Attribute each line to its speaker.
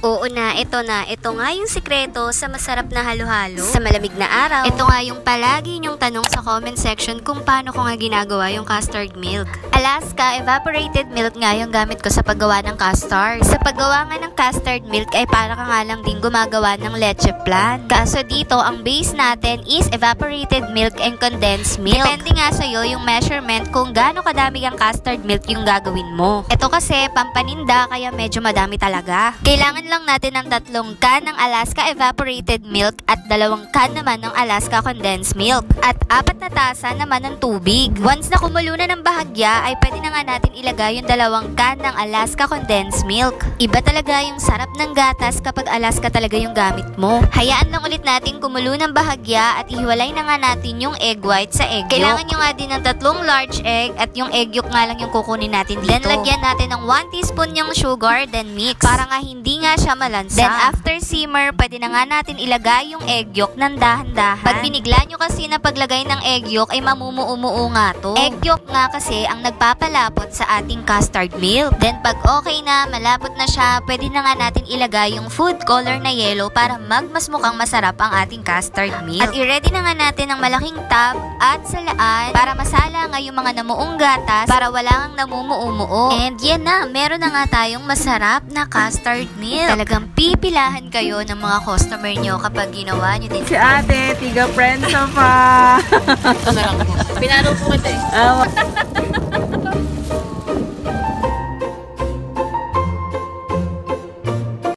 Speaker 1: Oo na, ito na. Ito nga yung sikreto sa masarap na halo-halo sa malamig na araw. Ito nga yung palagi nyong tanong sa comment section kung paano ko nga ginagawa yung custard milk. Alaska evaporated milk nga yung gamit ko sa paggawa ng custard. Sa paggawa nga ng custard milk ay para ka nga lang din gumagawa ng leche flan. Kaso dito, ang base natin is evaporated milk and condensed milk. Depende nga sa'yo yung measurement kung gaano kadami ang custard milk yung gagawin mo. Ito kasi pampaninda kaya medyo madami talaga. Kailangan lang natin ng 3 can ng Alaska evaporated milk at 2 can naman ng Alaska condensed milk at 4 na tasa naman ng tubig. Once na kumulo na ng bahagya ay pwede na nga natin ilagay yung 2 can ng Alaska condensed milk. Iba talaga yung sarap ng gatas kapag Alaska talaga yung gamit mo. Hayaan lang ulit natin kumulo ng bahagya at ihiwalay na nga natin yung egg white sa egg yolk. Kailangan nyo nga din ng 3 large egg at yung egg yolk nga lang yung kukunin natin dito. Then lagyan natin ng 1 teaspoon yung sugar then mix para nga hindi nga siya malansa. Then after simmer, pwede na nga natin ilagay yung egg yolk ng dahan-dahan. Pag binigla nyo kasi na paglagay ng egg yolk ay mamumuumuo nga to. Egg yolk nga kasi ang nagpapalapot sa ating custard milk. Then pag okay na, malapot na siya, pwede na nga natin ilagay yung food color na yellow para mas mukhang masarap ang ating custard milk. At i-ready na nga natin ang malaking tub at salaan para masala nga yung mga namuong gatas para wala kang namumuumuo. And yan na, meron na nga tayong masarap na custard milk. Talagang pipilahan kayo ng mga customer nyo kapag ginawa nyo din.
Speaker 2: Si ate, tiga friends pa.
Speaker 3: Pinaro po kita eh.